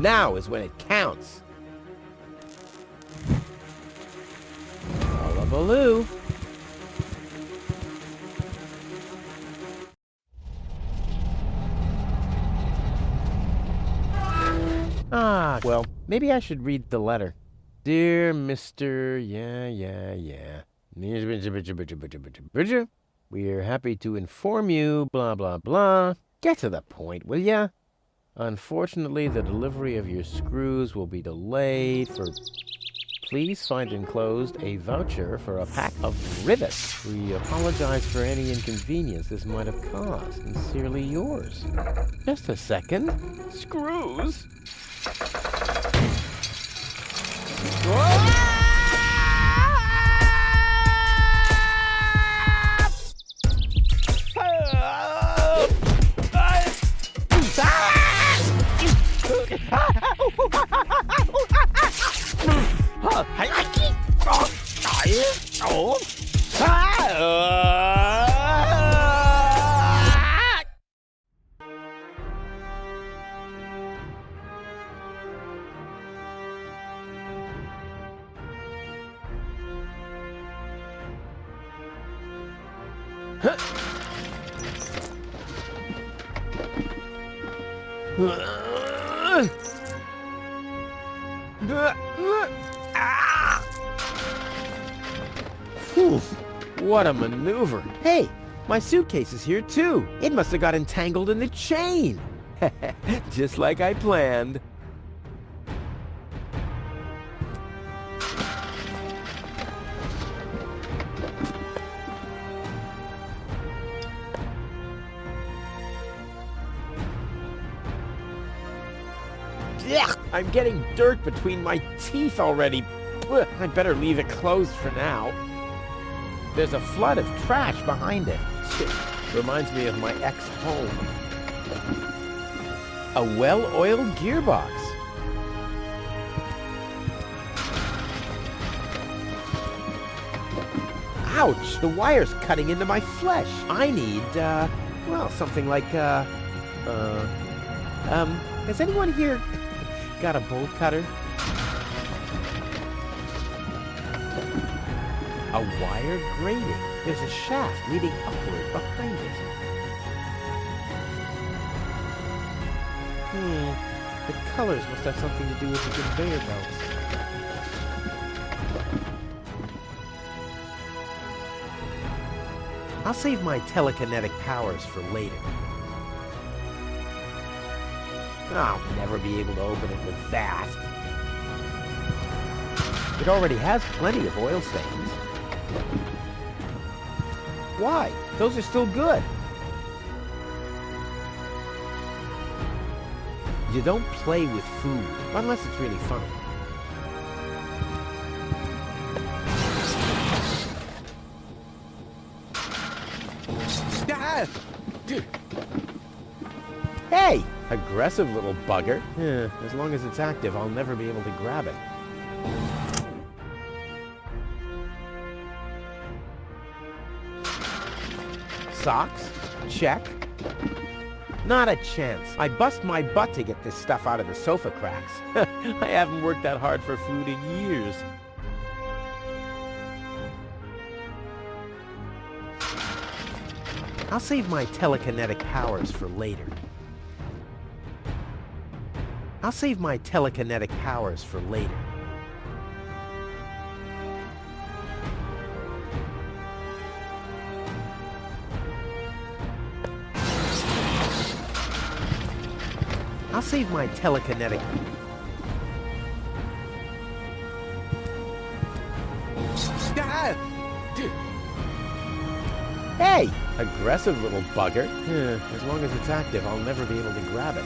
Now is when it counts. Hullabaloo. Ah, well, maybe I should read the letter. Dear Mr. Yeah. We are happy to inform you, blah, blah, blah. Get to the point, will ya? Unfortunately, the delivery of your screws will be delayed for... Please find enclosed a voucher for a pack of rivets. We apologize for any inconvenience this might have caused. Sincerely yours. Just a second. Screws? Whew, what a maneuver. Hey, my suitcase is here too. It must have got entangled in the chain. Just like I planned. Ugh, I'm getting dirt between my teeth already. Ugh, I'd better leave it closed for now. There's a flood of trash behind it. Reminds me of my ex-home. A well-oiled gearbox. Ouch! The wire's cutting into my flesh. I need, well, something like, has anyone here got a bolt cutter? A wire grating. There's a shaft leading upward behind it. The colors must have something to do with the conveyor belts. I'll save my telekinetic powers for later. I'll never be able to open it with that. It already has plenty of oil stains. Why? Those are still good. You don't play with food, unless it's really funny. Hey! Aggressive little bugger. As long as it's active, I'll never be able to grab it. Socks? Check. Not a chance. I bust my butt to get this stuff out of the sofa cracks. I haven't worked that hard for food in years. I'll save my telekinetic powers for later. I'll save my telekinetic powers for later. I'll save my telekinetic... Hey! Aggressive little bugger. As long as it's active, I'll never be able to grab it.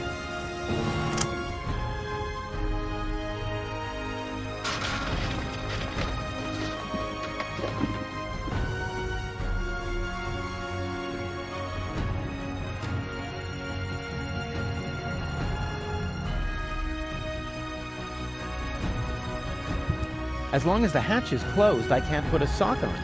As long as the hatch is closed, I can't put a sock on it.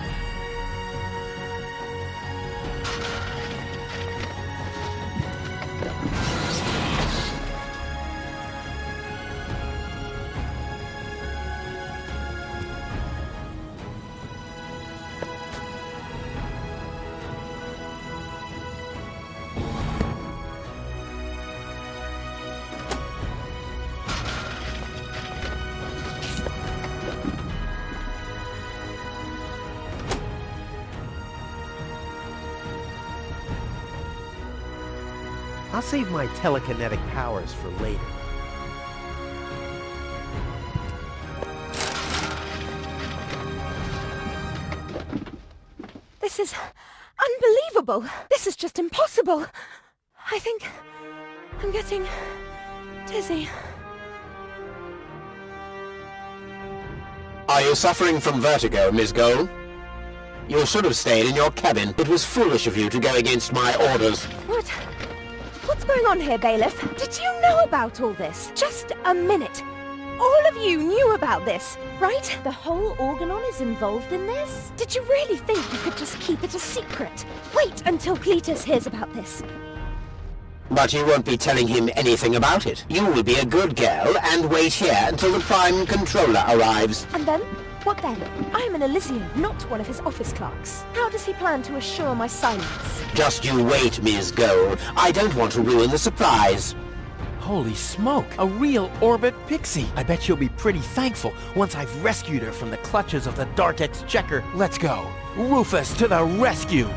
I'll save my telekinetic powers for later. This is unbelievable. This is just impossible. I think I'm getting dizzy. Are you suffering from vertigo, Miss Gold? You should have stayed in your cabin. It was foolish of you to go against my orders. What's going on here, Bailiff? Did you know about all this? Just a minute. All of you knew about this, right? The whole Organon is involved in this? Did you really think you could just keep it a secret? Wait until Cletus hears about this. But you won't be telling him anything about it. You will be a good girl and wait here until the Prime Controller arrives. And then? What then? I am an Elysian, not one of his office clerks. How does he plan to assure my silence? Just you wait, Ms. Gold. I don't want to ruin the surprise. Holy smoke! A real orbit pixie! I bet she'll be pretty thankful once I've rescued her from the clutches of the Dark Exchequer. Let's go! Rufus to the rescue!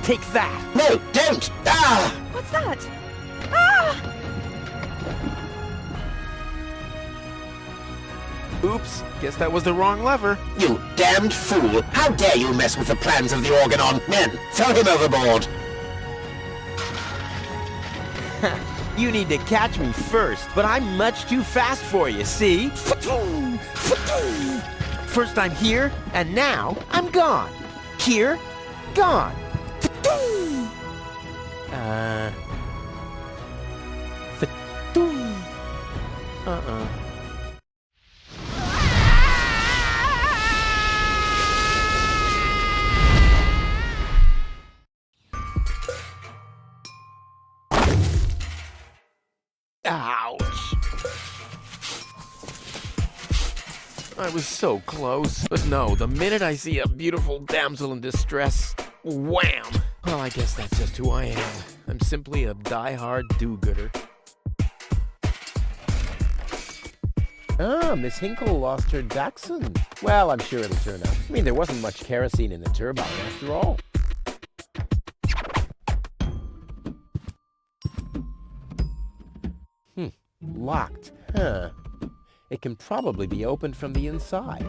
Take that! No, don't! Ah! What's that? Ah! Oops, guess that was the wrong lever. You damned fool! How dare you mess with the plans of the Organon? Men, throw him overboard! You need to catch me first, but I'm much too fast for you, see? First I'm here, and now I'm gone. Here, gone. Ouch! I was so close. But no, the minute I see a beautiful damsel in distress, wham! Well, I guess that's just who I am. I'm simply a die-hard do-gooder. Ah, Miss Hinkle lost her Dachshund. Well, I'm sure it'll turn out. I mean, there wasn't much kerosene in the turbine after all. Locked. Huh. It can probably be opened from the inside.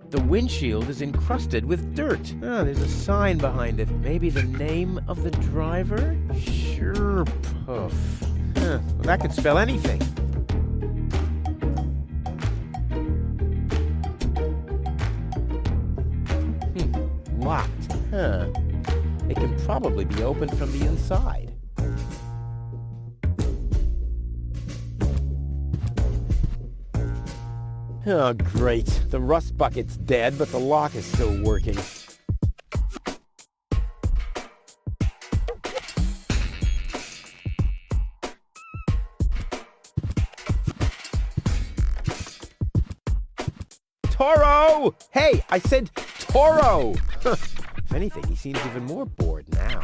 The windshield is encrusted with dirt. Ah, there's a sign behind it. Maybe the name of the driver? Sure, Puff. Huh. Well, that could spell anything. Locked. Huh. It can probably be opened from the inside. Oh, great. The rust bucket's dead, but the lock is still working. Toro! Hey, I said Toro! If anything, he seems even more bored now.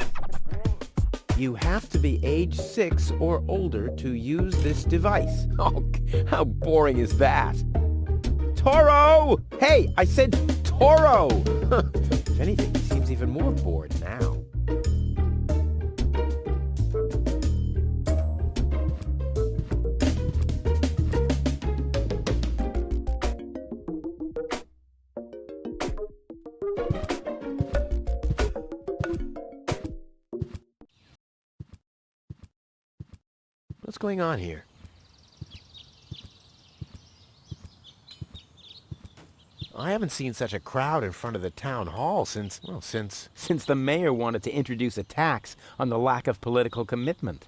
You have to be age 6 or older to use this device. Oh, how boring is that? Toro! Hey, I said Toro! If anything, he seems even more bored now. What's going on here? I haven't seen such a crowd in front of the town hall since the mayor wanted to introduce a tax on the lack of political commitment.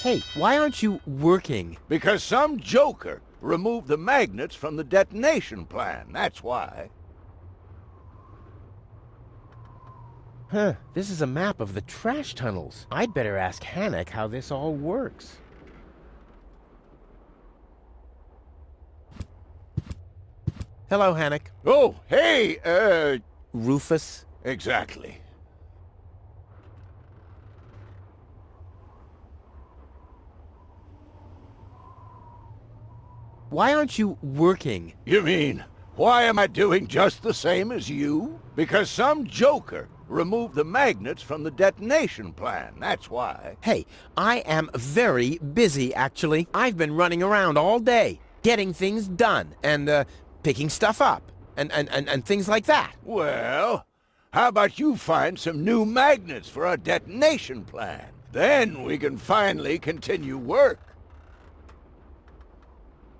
Hey, why aren't you working? Because some joker removed the magnets from the detonation plan, that's why. Huh, this is a map of the trash tunnels. I'd better ask Hannock how this all works. Hello, Hannock. Oh, hey, Rufus? exactly. Why aren't you working? You mean, why am I doing just the same as you? Because some joker removed the magnets from the detonation plan, that's why. Hey, I am very busy, actually. I've been running around all day, getting things done, and, picking stuff up, and things like that. Well, how about you find some new magnets for our detonation plan? Then we can finally continue work.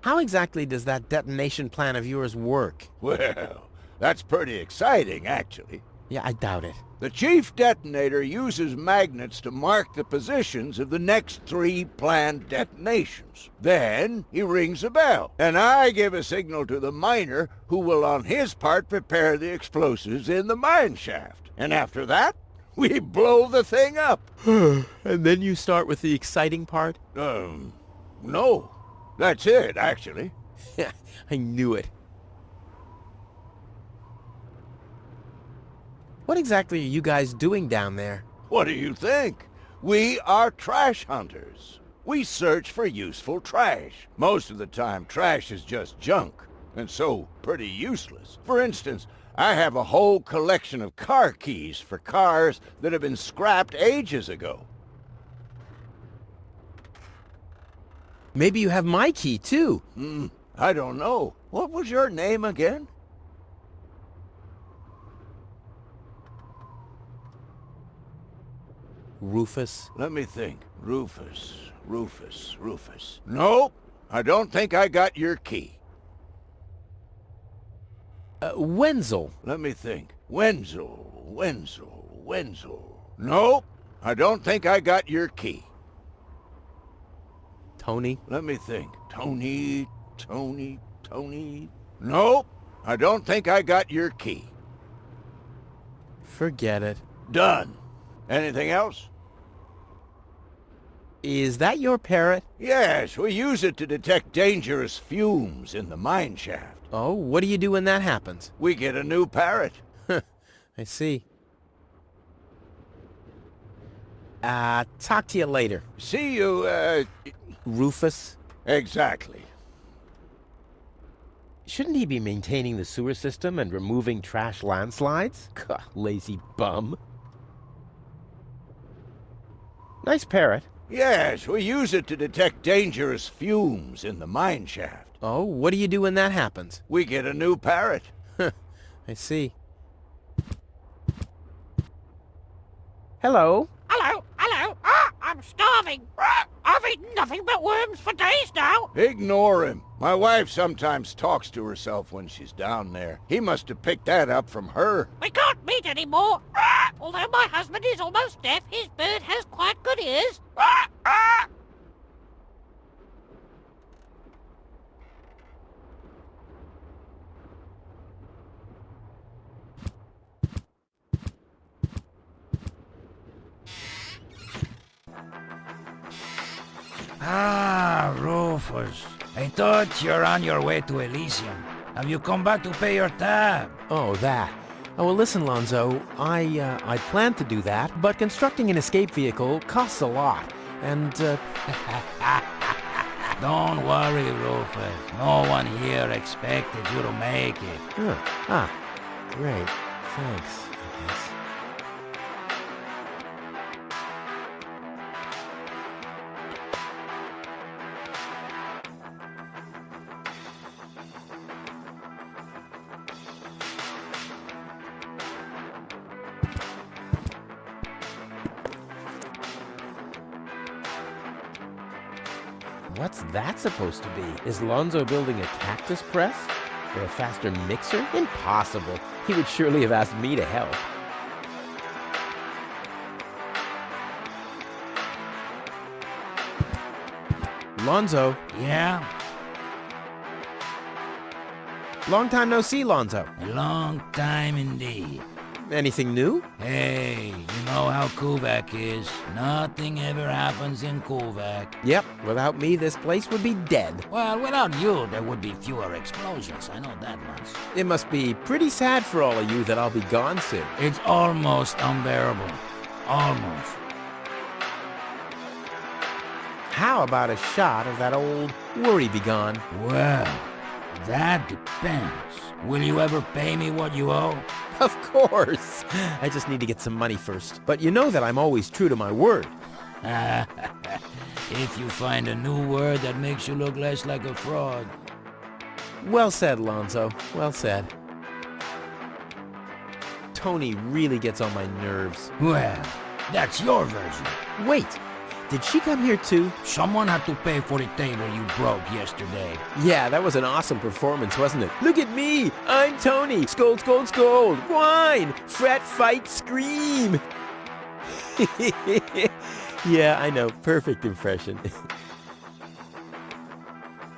How exactly does that detonation plan of yours work? Well, that's pretty exciting, actually. Yeah, I doubt it. The chief detonator uses magnets to mark the positions of the next 3 planned detonations. Then he rings a bell, and I give a signal to the miner who will on his part prepare the explosives in the mine shaft. And after that, we blow the thing up. And then you start with the exciting part? No. That's it, actually. Yeah, I knew it. What exactly are you guys doing down there? What do you think? We are trash hunters. We search for useful trash. Most of the time, trash is just junk, and so pretty useless. For instance, I have a whole collection of car keys for cars that have been scrapped ages ago. Maybe you have my key, too. I don't know. What was your name again? Rufus? Let me think. Rufus. Nope. I don't think I got your key. Wenzel. Let me think. Wenzel. Nope. I don't think I got your key. Tony? Let me think. Tony. Nope. I don't think I got your key. Forget it. Done. Anything else? Is that your parrot? Yes, we use it to detect dangerous fumes in the mine shaft. Oh, what do you do when that happens? We get a new parrot. I see. Talk to you later. See you, Rufus? Exactly. Shouldn't he be maintaining the sewer system and removing trash landslides? Lazy bum. Nice parrot. Yes, we use it to detect dangerous fumes in the mine shaft. Oh, what do you do when that happens? We get a new parrot. I see. Hello? Hello. I'm starving. I've eaten nothing but worms for days now. Ignore him. My wife sometimes talks to herself when she's down there. He must have picked that up from her. We can't meet anymore. Although my husband is almost deaf, his bird has quite good ears. Ah, Rufus. I thought you're on your way to Elysium. Have you come back to pay your tab? Oh, that. Oh, well, listen, Lonzo. I planned to do that, but constructing an escape vehicle costs a lot. And, Don't worry, Rufus. No one here expected you to make it. Great. Thanks, I guess. What's that supposed to be? Is Lonzo building a cactus press? Or a faster mixer? Impossible. He would surely have asked me to help. Lonzo. Yeah? Long time no see, Lonzo. A long time indeed. Anything new? Hey, you know how Kuvak is. Nothing ever happens in Kuvak. Yep, without me, this place would be dead. Well, without you, there would be fewer explosions. I know that much. It must be pretty sad for all of you that I'll be gone soon. It's almost unbearable. Almost. How about a shot of that old worry begone? Well, that depends. Will you ever pay me what you owe? Of course. I just need to get some money first. But you know that I'm always true to my word. If you find a new word that makes you look less like a fraud. Well said, Lonzo. Well said. Tony really gets on my nerves. Well, that's your version. Wait, did she come here too? Someone had to pay for the table you broke yesterday. Yeah, that was an awesome performance, wasn't it? Look at me! I'm Tony! Scold, scold, scold! Whine! Fret, fight, scream! Yeah, I know. Perfect impression.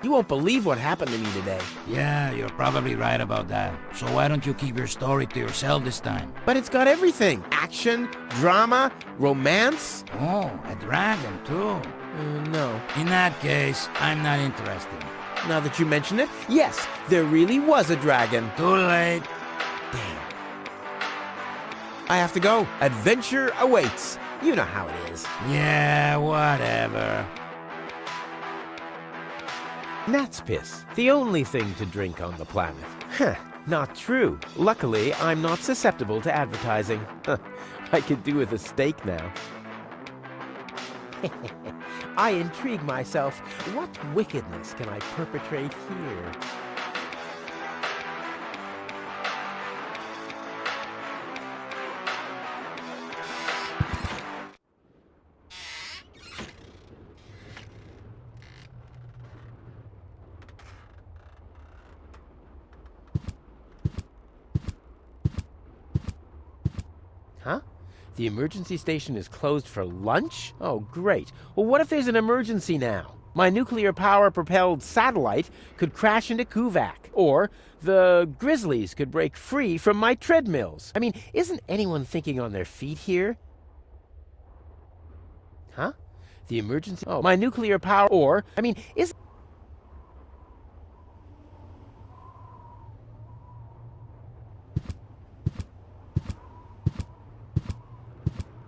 You won't believe what happened to me today. Yeah, you're probably right about that. So why don't you keep your story to yourself this time? But it's got everything. Action, drama, romance. Oh, a dragon too. No. In that case, I'm not interested. Now that you mention it, yes, there really was a dragon. Too late. Damn. I have to go. Adventure awaits. You know how it is. Yeah, whatever. Gnat's piss. The only thing to drink on the planet. Huh. Not true. Luckily, I'm not susceptible to advertising. I could do with a steak now. I intrigue myself. What wickedness can I perpetrate here? Huh? The emergency station is closed for lunch? Oh, great. Well, what if there's an emergency now? My nuclear power-propelled satellite could crash into Kuvak. Or the grizzlies could break free from my treadmills. I mean, isn't anyone thinking on their feet here? Huh? The emergency... Oh, my nuclear power... Or, I mean, isn't...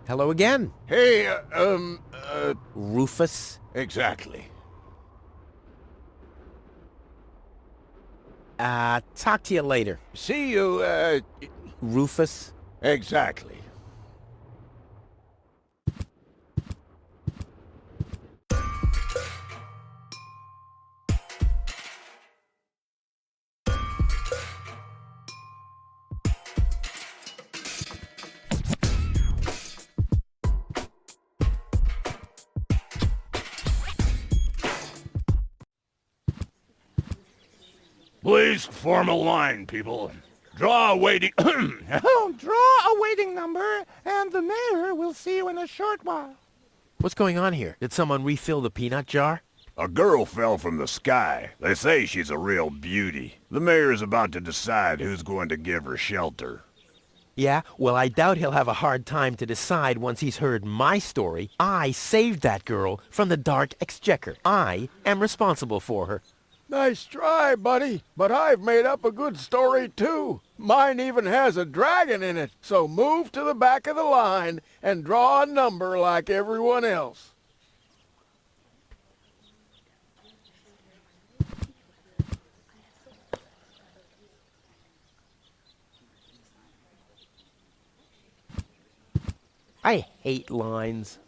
Hello again. Hey, Rufus. exactly. Talk to you later. See you, Rufus. exactly. Please form a line, people. Draw a waiting... Draw a waiting number, and the mayor will see you in a short while. What's going on here? Did someone refill the peanut jar? A girl fell from the sky. They say she's a real beauty. The mayor's about to decide who's going to give her shelter. Yeah? Well, I doubt he'll have a hard time to decide once he's heard my story. I saved that girl from the dark exchequer. I am responsible for her. Nice try, buddy. But I've made up a good story, too. Mine even has a dragon in it. So move to the back of the line and draw a number like everyone else. I hate lines.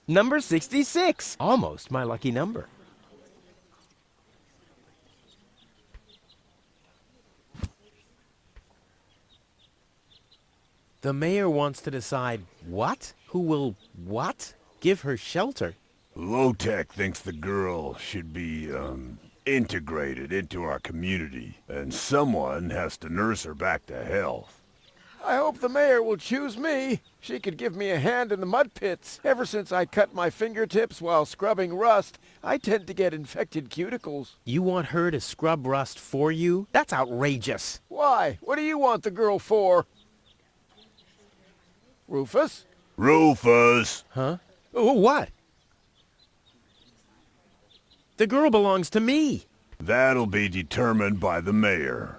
Number 66. Almost my lucky number. The mayor wants to decide what? Who will what? Give her shelter. Low-Tech thinks the girl should be, integrated into our community, and someone has to nurse her back to health. I hope the mayor will choose me. She could give me a hand in the mud pits. Ever since I cut my fingertips while scrubbing rust, I tend to get infected cuticles. You want her to scrub rust for you? That's outrageous. Why? What do you want the girl for? Rufus? Rufus! Huh? Oh, what? The girl belongs to me. That'll be determined by the mayor.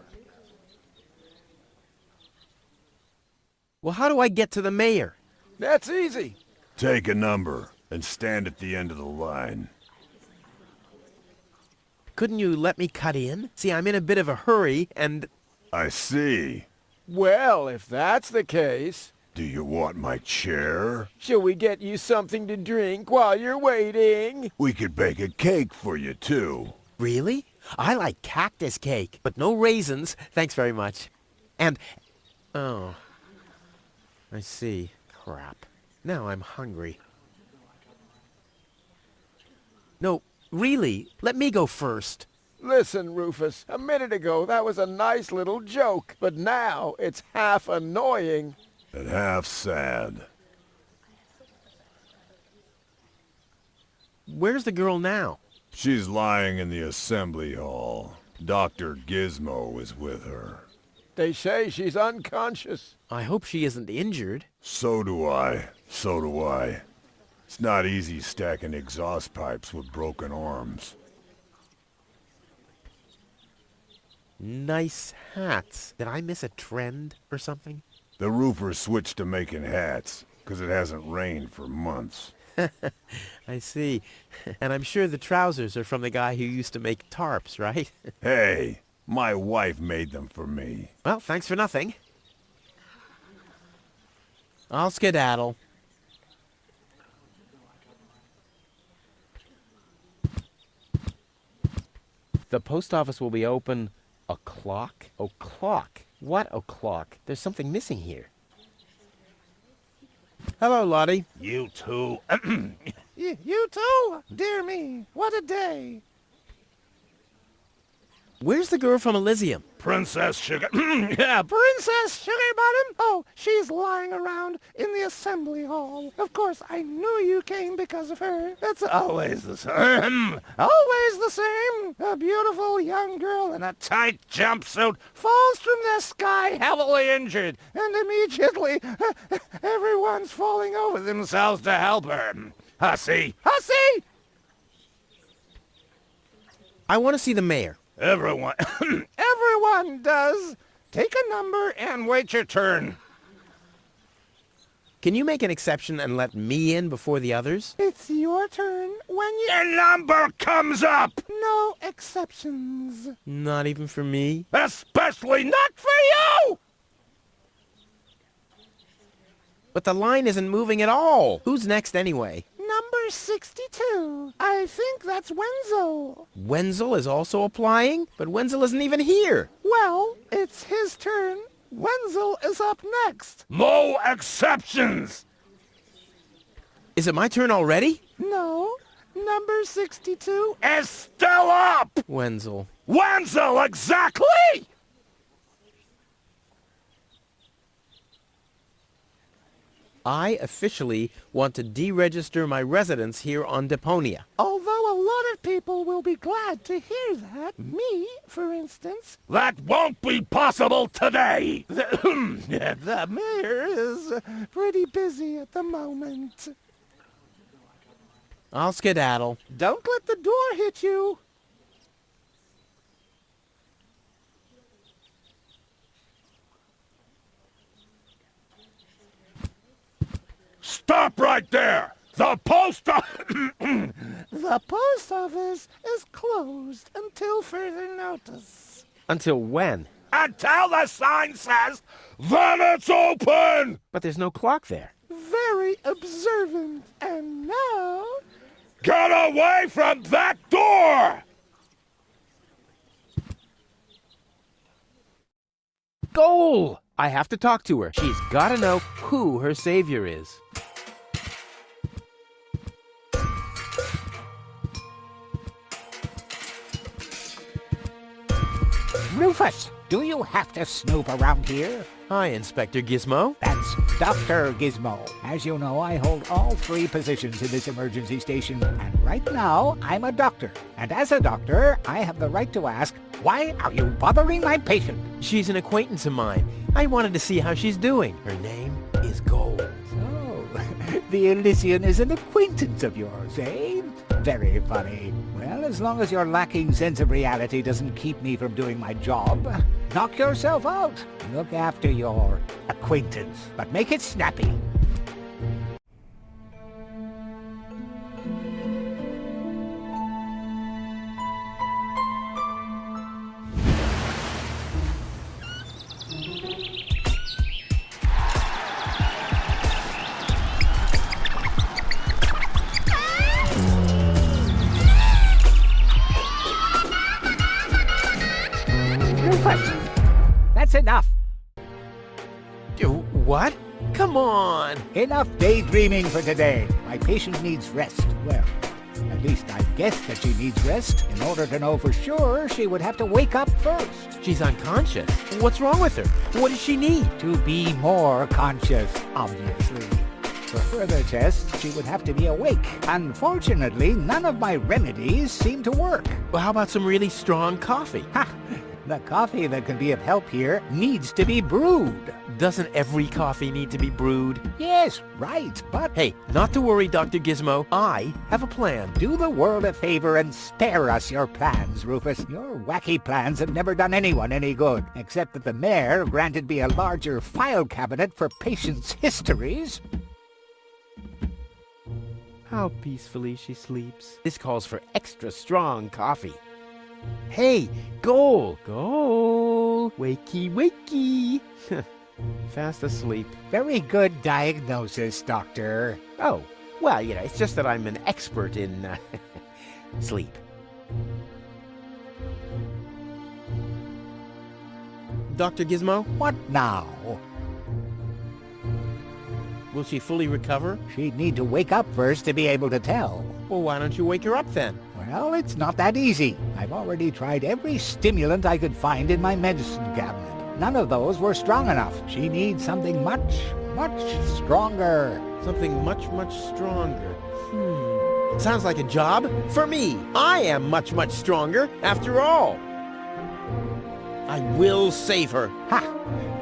Well, how do I get to the mayor? That's easy. Take a number and stand at the end of the line. Couldn't you let me cut in? See, I'm in a bit of a hurry, and... I see. Well, if that's the case, Do you want my chair? shall we get you something to drink while you're waiting? We could bake a cake for you, too. Really? I like cactus cake, but no raisins. Thanks very much. And... oh... I see. Crap. Now I'm hungry. No, really, let me go first. Listen, Rufus, a minute ago that was a nice little joke, but now it's half annoying. And half sad. Where's the girl now? She's lying in the assembly hall. Dr. Gizmo is with her. They say she's unconscious. I hope she isn't injured. So do I. So do I. It's not easy stacking exhaust pipes with broken arms. Nice hats. Did I miss a trend or something? The roofers switched to making hats, 'cause it hasn't rained for months. I see. And I'm sure the trousers are from the guy who used to make tarps, right? Hey, my wife made them for me. Well, thanks for nothing. I'll skedaddle. The post office will be open o'clock? O'clock? What o'clock? There's something missing here. Hello, Lottie. You too. You too? Dear me, what a day. Where's the girl from Elysium? Princess Sugar. Yeah, Princess Sugarbottom? Oh, she's lying around in the assembly hall. Of course, I knew you came because of her. It's always the same. Always the same. A beautiful young girl in a Tight jumpsuit. falls from the sky heavily injured, and immediately everyone's falling over Themselves to help her. Hussy. Hussy! I want to see the mayor. Everyone. Everyone does. Take a number and wait your turn. Can you make an exception and let me in before the others? It's your turn when you... Your number comes up. No exceptions. Not even for me? Especially not for you. But the line isn't moving at all. Who's next anyway? Number 62. I think that's Wenzel. Wenzel is also applying? But Wenzel isn't even here. Well, it's his turn. Wenzel is up next. No exceptions. Is it my turn already? No, number 62. Is still up. Wenzel. Wenzel, exactly. I officially want to deregister my residence here on Deponia. Although a lot of people will be glad to hear that. Me, for instance. That won't be possible today. The mayor is pretty busy at the moment. I'll skedaddle. Don't let the door hit you. Stop right there. The post The post office is closed until further notice. Until when? Until the sign says, then it's open. But there's no clock there. Very observant. And now... Get away from that door. Goal! I have to talk to her. She's got to know who her savior is. Rufus, Do you have to snoop around here? Hi, Inspector Gizmo. That's Dr. Gizmo. As you know, I hold all 3 positions in this emergency station, and right now, I'm a doctor. And as a doctor, I have the right to ask, why are you bothering my patient? She's an acquaintance of mine. I wanted to see how she's doing. Her name is Gold. So, the Elysian is an acquaintance of yours, eh? Very funny. Well, as long as your lacking sense of reality doesn't keep me from doing my job, knock yourself out. Look after your acquaintance, but make it snappy. That's enough. What? Come on! Enough daydreaming for today. My patient needs rest. Well, at least I guess that she needs rest. In order to know for sure, she would have to wake up first. She's unconscious. What's wrong with her? What does she need? To be more conscious, obviously. For further tests, she would have to be awake. Unfortunately, none of my remedies seem to work. Well, how about some really strong coffee? Ha! The coffee that can be of help here needs to be brewed. Doesn't every coffee need to be brewed? Yes, right, but... Hey, not to worry, Dr. Gizmo. I have a plan. Do the world a favor and spare us your plans, Rufus. Your wacky plans have never done anyone any good, except that the mayor granted me a larger file cabinet for patients' histories. How peacefully she sleeps. This calls for extra strong coffee. Hey, Goal! Goal! Wakey, wakey! Fast asleep. Very good diagnosis, Doctor. Oh, well, it's just that I'm an expert in sleep. Dr. Gizmo? What now? Will she fully recover? She'd need to wake up first to be able to tell. Well, why don't you wake her up then? Well, it's not that easy. I've already tried every stimulant I could find in my medicine cabinet. None of those were strong enough. She needs something much, much stronger. Something much, much stronger. Sounds like a job for me. I am much, much stronger after all. I will save her. Ha!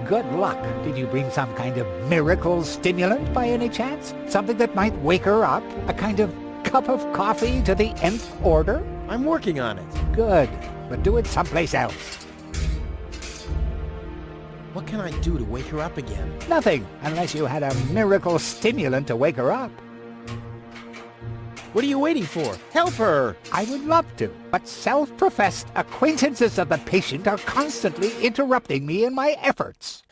Good luck. Did you bring some kind of miracle stimulant by any chance? Something that might wake her up? A kind of cup of coffee to the nth order? I'm working on it. Good, but do it someplace else. What can I do to wake her up again? Nothing, unless you had a miracle stimulant to wake her up. What are you waiting for? Help her! I would love to, but self-professed acquaintances of the patient are constantly interrupting me in my efforts.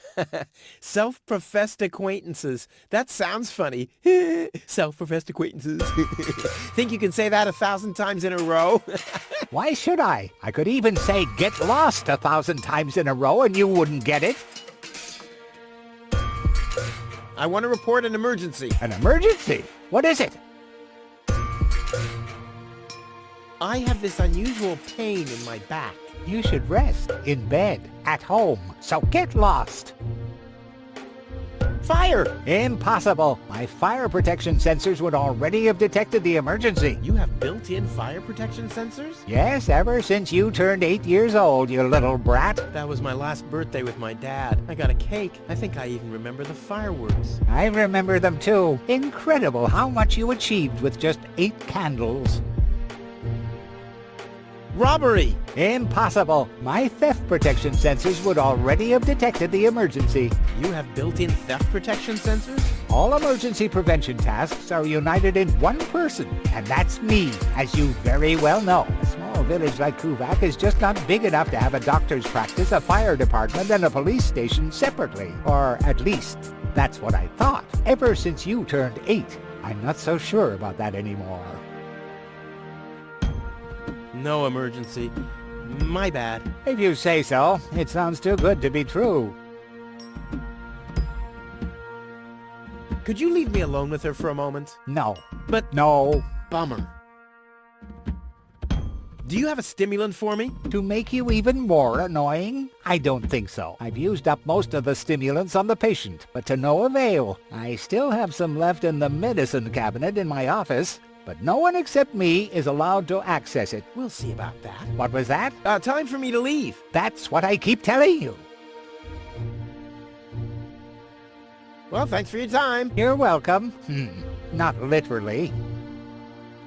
Self-professed acquaintances. That sounds funny. Self-professed acquaintances. Think you can say that 1,000 times in a row? Why should I? I could even say get lost 1,000 times in a row and you wouldn't get it. I want to report an emergency. An emergency? What is it? I have this unusual pain in my back. You should rest in bed, at home, so get lost. Fire! Impossible. My fire protection sensors would already have detected the emergency. You have built-in fire protection sensors? Yes, ever since you turned 8 years old, you little brat. That was my last birthday with my dad. I got a cake. I think I even remember the fireworks. I remember them too. Incredible how much you achieved with just 8 candles. Robbery! Impossible. My theft protection sensors would already have detected the emergency. You have built-in theft protection sensors? All emergency prevention tasks are united in one person, and that's me, as you very well know. A small village like Kuvak is just not big enough to have a doctor's practice, a fire department, and a police station separately. Or at least, that's what I thought. Ever since you turned 8, I'm not so sure about that anymore. No emergency. My bad. If you say so. It sounds too good to be true. Could you leave me alone with her for a moment? No. But no. Bummer. Do you have a stimulant for me? To make you even more annoying? I don't think so. I've used up most of the stimulants on the patient, but to no avail. I still have some left in the medicine cabinet in my office, but no one except me is allowed to access it. We'll see about that. What was that? Time for me to leave. That's what I keep telling you. Well, thanks for your time. You're welcome. Not literally.